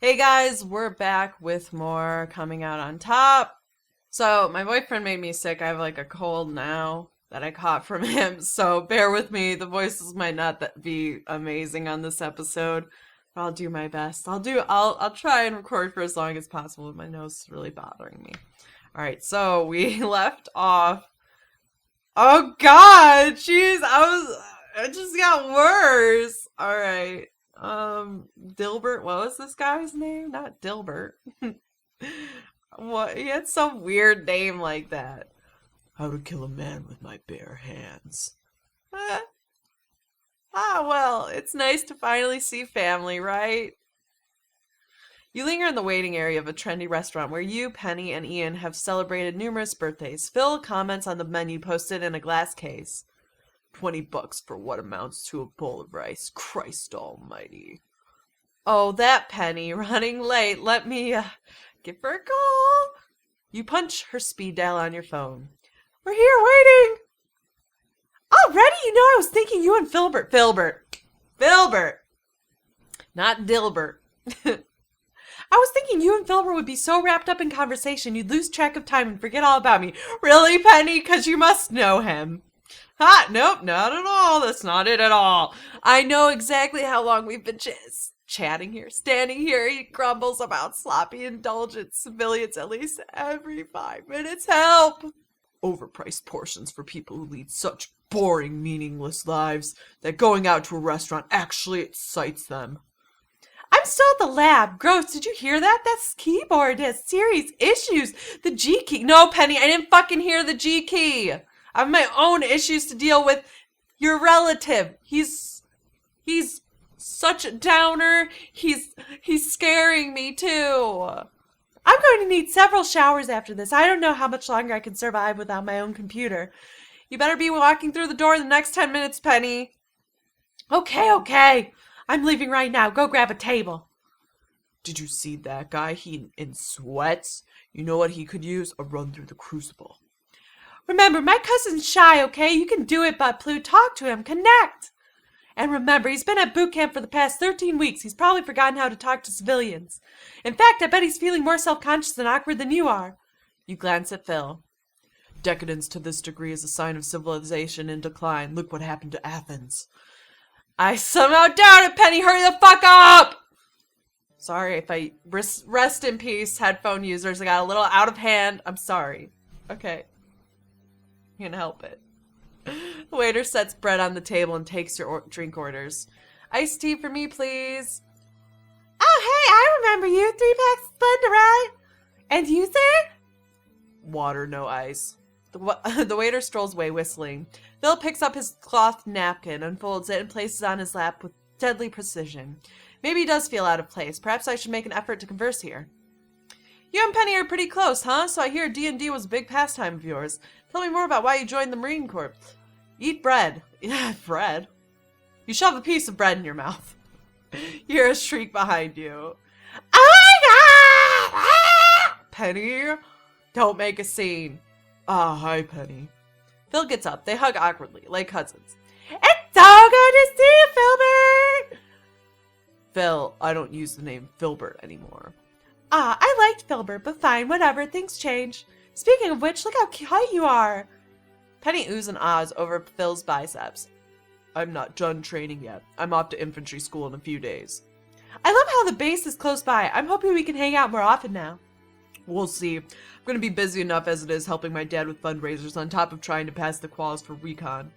Hey guys, we're back with more coming out on top. So, my boyfriend made me sick. I have like a cold now that I caught from him. So, bear with me. The voices might not be amazing on this episode, but I'll do my best. I'll try and record for as long as possible. My nose is really bothering me. All right, so we left off. Oh God, jeez, it just got worse. All right. Dilbert, what was this guy's name? Not Dilbert. What? He had some weird name like that. How to kill a man with my bare hands. Eh. Well, it's nice to finally see family, right? You linger in the waiting area of a trendy restaurant where you, Penny, and Ian have celebrated numerous birthdays. Phil comments on the menu posted in a glass case. $20 for what amounts to a bowl of rice. Christ almighty. Oh, that Penny, running late. Let me give her a call. You punch her speed dial on your phone. We're here waiting. Already? You know I was thinking you and Filbert. Filbert. Not Dilbert. I was thinking you and Filbert would be so wrapped up in conversation you'd lose track of time and forget all about me. Really, Penny? 'Cause you must know him. Ha! Nope, not at all. That's not it at all. I know exactly how long we've been chatting here, standing here. He grumbles about sloppy, indulgent civilians at least every 5 minutes. Help! Overpriced portions for people who lead such boring, meaningless lives that going out to a restaurant actually excites them. I'm still at the lab. Gross, did you hear that? That keyboard has serious issues. The G key. No, Penny, I didn't fucking hear the G key. I have my own issues to deal with. Your relative. He's such a downer. He's scaring me too. I'm going to need several showers after this. I don't know how much longer I can survive without my own computer. You better be walking through the door in the next 10 minutes, Penny. Okay. I'm leaving right now. Go grab a table. Did you see that guy? He in sweats. You know what he could use? A run through the crucible. Remember, my cousin's shy, okay? You can do it, Butt-Plute. Talk to him. Connect. And remember, he's been at boot camp for the past 13 weeks. He's probably forgotten how to talk to civilians. In fact, I bet he's feeling more self-conscious and awkward than you are. You glance at Phil. Decadence to this degree is a sign of civilization in decline. Look what happened to Athens. I somehow doubt it, Penny. Hurry the fuck up! Sorry if I... Rest in peace, headphone users. I got a little out of hand. I'm sorry. Okay. Can't help it. The waiter sets bread on the table and takes your drink orders. Iced tea for me, please. Oh, hey, I remember you. 3 packs of Splenda, right? And you, sir? Water, no ice. The waiter strolls away whistling. Phil picks up his cloth napkin, unfolds it, and places it on his lap with deadly precision. Maybe he does feel out of place. Perhaps I should make an effort to converse here. You and Penny are pretty close, huh? So I hear D&D was a big pastime of yours. Tell me more about why you joined the Marine Corps. Eat bread. Yeah, bread. You shove a piece of bread in your mouth. You hear a shriek behind you. Oh my God! Ah! Penny, don't make a scene. Ah, hi, Penny. Phil gets up. They hug awkwardly, like cousins. It's so good to see you, Filbert! Phil, I don't use the name Filbert anymore. Ah, I liked Filbert, but fine, whatever, things change. Speaking of which, look how high you are. Penny oohs and ahs over Phil's biceps. I'm not done training yet. I'm off to infantry school in a few days. I love how the base is close by. I'm hoping we can hang out more often now. We'll see. I'm going to be busy enough as it is helping my dad with fundraisers on top of trying to pass the quals for recon.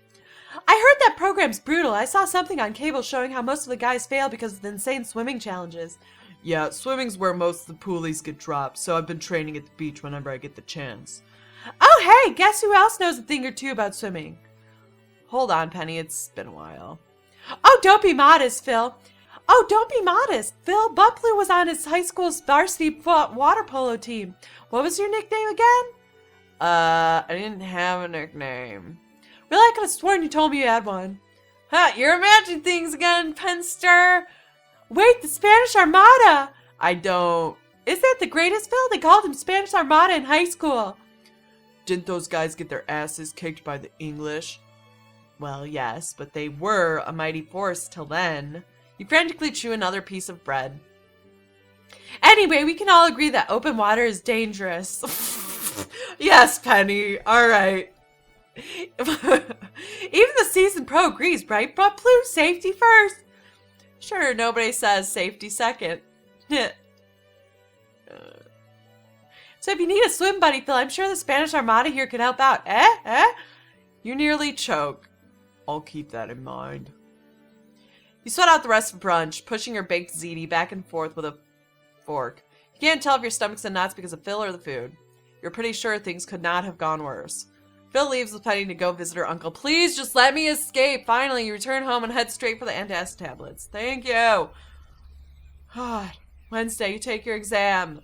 I heard that program's brutal. I saw something on cable showing how most of the guys fail because of the insane swimming challenges. Yeah, swimming's where most of the poolies get dropped, so I've been training at the beach whenever I get the chance. Oh, hey, guess who else knows a thing or two about swimming? Hold on, Penny, it's been a while. Oh, don't be modest, Phil. Oh, don't be modest. Phil, Butt-Plute was on his high school's varsity water polo team. What was your nickname again? I didn't have a nickname. Really, I could have sworn you told me you had one. Huh, you're imagining things again, Penster. Wait, the Spanish Armada! I don't... Is that the greatest, Phil? They called him Spanish Armada in high school. Didn't those guys get their asses kicked by the English? Well, yes, but they were a mighty force till then. You frantically chew another piece of bread. Anyway, we can all agree that open water is dangerous. Yes, Penny. All right. Even the seasoned pro agrees, right? But Blue, safety first. Sure, nobody says safety second. So if you need a swim buddy, Phil, I'm sure the Spanish Armada here can help out. You nearly choke. I'll keep that in mind. You sweat out the rest of brunch, pushing your baked ziti back and forth with a fork. You can't tell if your stomach's in knots because of Phil or the food. You're pretty sure things could not have gone worse. Phil leaves with Penny to go visit her uncle. Please, just let me escape. Finally, you return home and head straight for the antacid tablets. Thank you. Wednesday, you take your exam.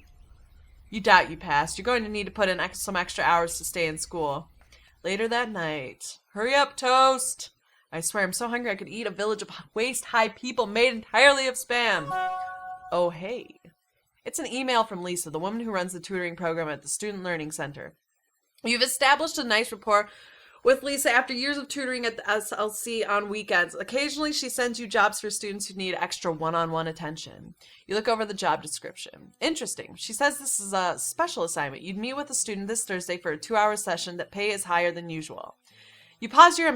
You doubt you passed. You're going to need to put in some extra hours to stay in school. Later that night. Hurry up, Toast. I swear I'm so hungry I could eat a village of waist-high people made entirely of Spam. Oh, hey. It's an email from Lisa, the woman who runs the tutoring program at the Student Learning Center. You've established a nice rapport with Lisa after years of tutoring at the SLC on weekends. Occasionally, she sends you jobs for students who need extra one-on-one attention. You look over the job description. Interesting. She says this is a special assignment. You'd meet with a student this Thursday for a 2-hour session that pay is higher than usual. You pause as your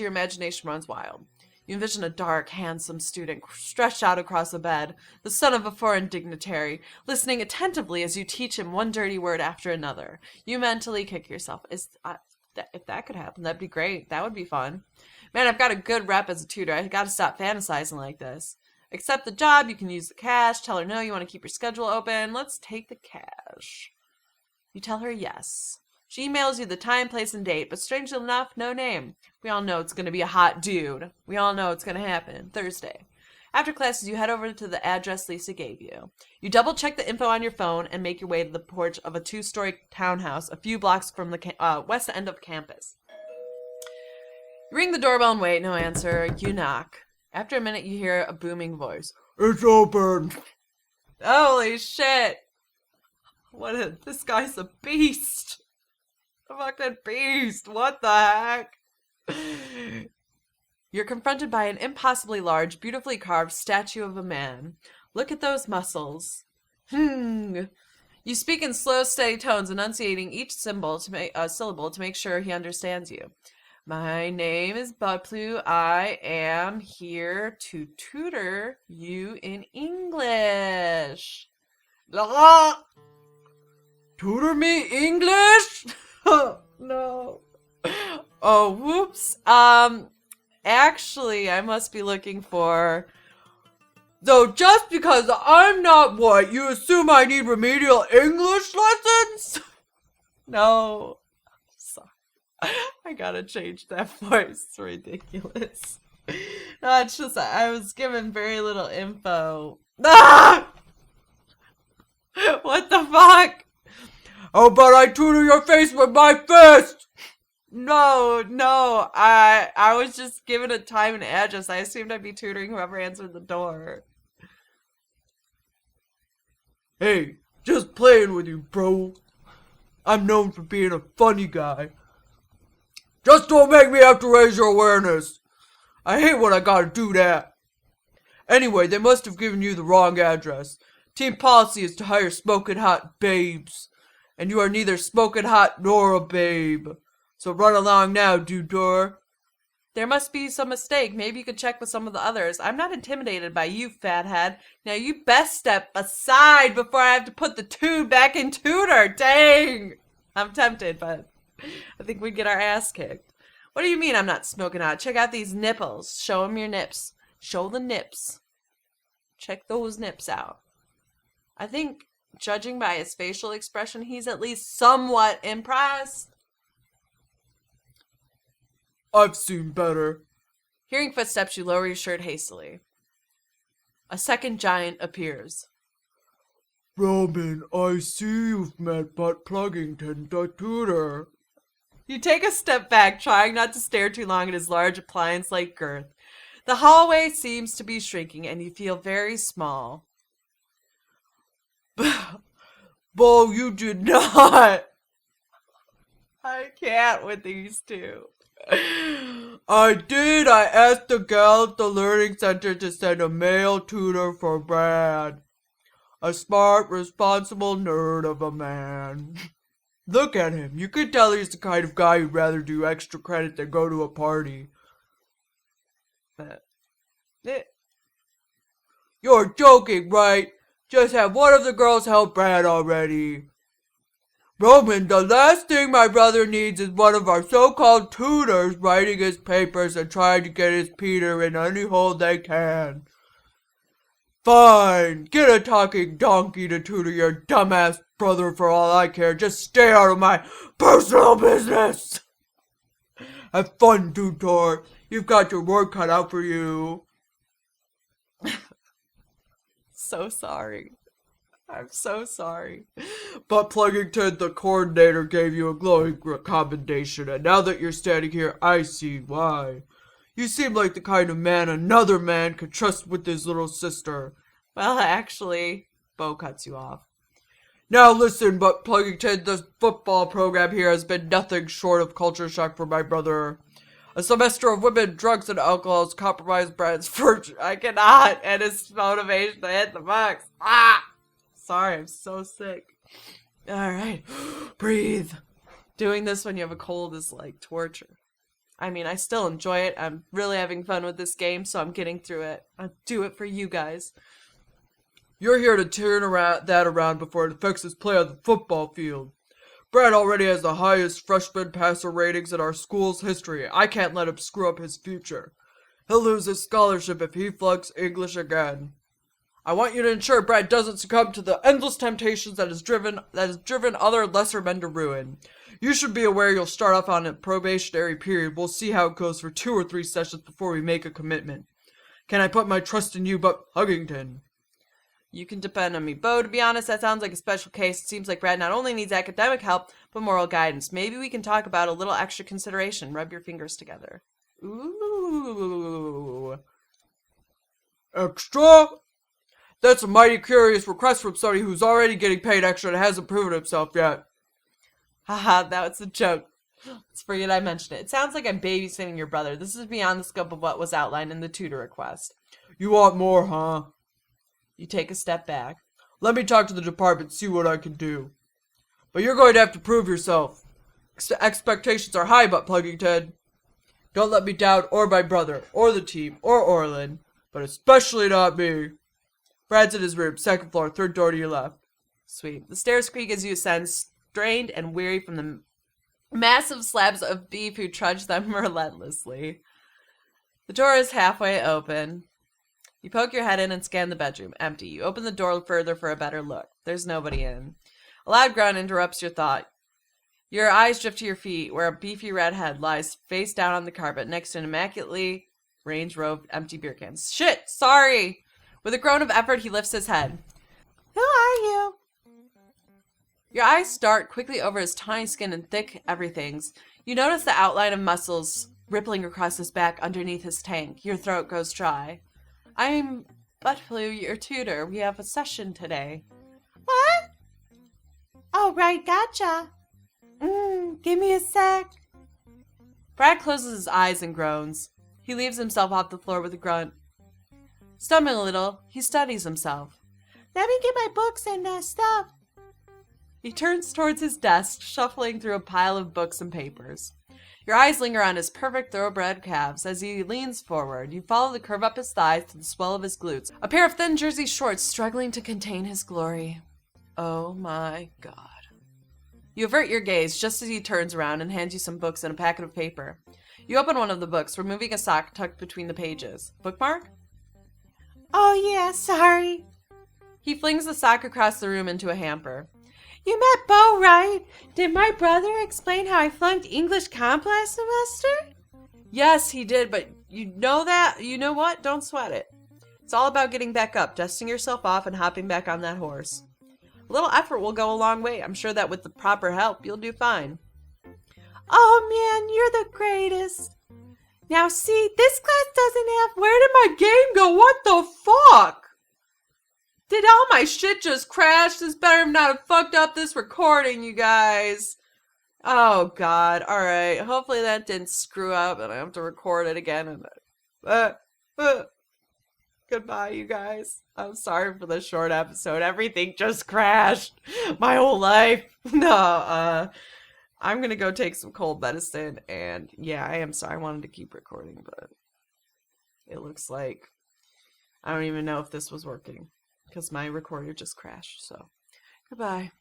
imagination runs wild. You envision a dark, handsome student stretched out across a bed, the son of a foreign dignitary, listening attentively as you teach him one dirty word after another. You mentally kick yourself. If that could happen, that'd be great. That would be fun. Man, I've got a good rep as a tutor. I've got to stop fantasizing like this. Accept the job. You can use the cash. Tell her no, you want to keep your schedule open. Let's take the cash. You tell her yes. She emails you the time, place, and date, but strangely enough, no name. We all know it's going to be a hot dude. We all know it's going to happen Thursday. After classes, you head over to the address Lisa gave you. You double-check the info on your phone and make your way to the porch of a 2-story townhouse a few blocks from the west end of campus. You ring the doorbell and wait. No answer. You knock. After a minute, you hear a booming voice. It's open. Holy shit. This guy's a beast. A fucking beast. What the heck? You're confronted by an impossibly large, beautifully carved statue of a man. Look at those muscles. You speak in slow, steady tones, enunciating each syllable to make sure he understands you. My name is Budplu. I am here to tutor you in English. Tutor me English? No. Oh, whoops. Actually, I must be looking for... So just because I'm not white, you assume I need remedial English lessons? No. Sorry. I gotta change that voice. It's ridiculous. No, it's just, I was given very little info. Ah! What the fuck? Oh, but I tutor your face with my fist! No, I was just given a time and address. I assumed I'd be tutoring whoever answered the door. Hey, just playing with you, bro. I'm known for being a funny guy. Just don't make me have to raise your awareness. I hate when I gotta do that. Anyway, they must have given you the wrong address. Team policy is to hire smoking hot babes. And you are neither smoking hot nor a babe. So run along now, Dudor. There must be some mistake. Maybe you could check with some of the others. I'm not intimidated by you, fathead. Now you best step aside before I have to put the tube back in tutor. Dang! I'm tempted, but I think we'd get our ass kicked. What do you mean I'm not smoking hot? Check out these nipples. Show them your nips. Show the nips. Check those nips out. I think, judging by his facial expression, he's at least somewhat impressed. I've seen better. Hearing footsteps, you lower your shirt hastily. A second giant appears. Roman, I see you've met Butt Pluggington, the tutor. You take a step back, trying not to stare too long at his large appliance-like girth. The hallway seems to be shrinking, and you feel very small. Bo, you did not. I can't with these two. I did. I asked the gal at the learning center to send a male tutor for Brad. A smart, responsible nerd of a man. Look at him. You could tell he's the kind of guy who'd rather do extra credit than go to a party. You're joking, right? Just have one of the girls help Brad already. Roman, the last thing my brother needs is one of our so-called tutors writing his papers and trying to get his Peter in any hole they can. Fine, get a talking donkey to tutor your dumbass brother for all I care. Just stay out of my personal business. Have fun, tutor. You've got your work cut out for you. So sorry. I'm so sorry. But Pluggington, the coordinator, gave you a glowing commendation, and now that you're standing here, I see why. You seem like the kind of man another man could trust with his little sister. Well, actually, Bo cuts you off. Now listen, but Pluggington, the football program here has been nothing short of culture shock for my brother. A semester of women, drugs, and alcohol has compromised Brad's fortune. I cannot, and his motivation to hit the box. Sorry, I'm so sick. Alright, breathe. Doing this when you have a cold is like torture. I mean, I still enjoy it. I'm really having fun with this game, so I'm getting through it. I'll do it for you guys. You're here to turn that around before it affects his play on the football field. Brad already has the highest freshman passer ratings in our school's history. I can't let him screw up his future. He'll lose his scholarship if he flunks English again. I want you to ensure Brad doesn't succumb to the endless temptations that has driven other lesser men to ruin. You should be aware you'll start off on a probationary period. We'll see how it goes for 2 or 3 sessions before we make a commitment. Can I put my trust in you, but Huggington? You can depend on me. Bo, to be honest, that sounds like a special case. It seems like Brad not only needs academic help, but moral guidance. Maybe we can talk about a little extra consideration. Rub your fingers together. Ooh. Extra? That's a mighty curious request from somebody who's already getting paid extra and hasn't proven himself yet. Haha, that was a joke. Let's forget I mentioned it. It sounds like I'm babysitting your brother. This is beyond the scope of what was outlined in the tutor request. You want more, huh? You take a step back. Let me talk to the department, see what I can do. But you're going to have to prove yourself. Expectations are high, but Pluggington. Don't let me down, or my brother, or the team, or Orlin, but especially not me. Brad's in his room, 2nd floor, 3rd door to your left. Sweet. The stairs creak as you ascend, strained and weary from the massive slabs of beef who trudge them relentlessly. The door is halfway open. You poke your head in and scan the bedroom. Empty. You open the door further for a better look. There's nobody in. A loud grunt interrupts your thought. Your eyes drift to your feet, where a beefy red head lies face down on the carpet next to an immaculately range row of empty beer cans. Shit! Sorry! With a groan of effort, he lifts his head. Who are you? Your eyes dart quickly over his tiny skin and thick everythings. You notice the outline of muscles rippling across his back underneath his tank. Your throat goes dry. I'm Buttflew, your tutor. We have a session today. What? Oh, right, gotcha. Give me a sec. Brad closes his eyes and groans. He leaves himself off the floor with a grunt. Stumbling a little, he studies himself. Let me get my books and stuff. He turns towards his desk, shuffling through a pile of books and papers. Your eyes linger on his perfect thoroughbred calves. As he leans forward, you follow the curve up his thighs to the swell of his glutes. A pair of thin jersey shorts struggling to contain his glory. Oh my God. You avert your gaze just as he turns around and hands you some books and a packet of paper. You open one of the books, removing a sock tucked between the pages. Bookmark? Oh yeah, sorry. He flings the sock across the room into a hamper. You met Bo, right? Did my brother explain how I flunked English comp last semester? Yes, he did, but you know that? You know what? Don't sweat it. It's all about getting back up, dusting yourself off, and hopping back on that horse. A little effort will go a long way. I'm sure that with the proper help, you'll do fine. Oh man, you're the greatest. Now see, this class doesn't have... Where did my game go? What the fuck? Did all my shit just crash? This better not have fucked up this recording, you guys. Oh God. All right. Hopefully that didn't screw up and I have to record it again. And uh, uh, goodbye, you guys. I'm sorry for the short episode. Everything just crashed. My whole life. No. I'm gonna go take some cold medicine. And yeah, I am sorry. I wanted to keep recording, but it looks like I don't even know if this was working because my recorder just crashed. So goodbye.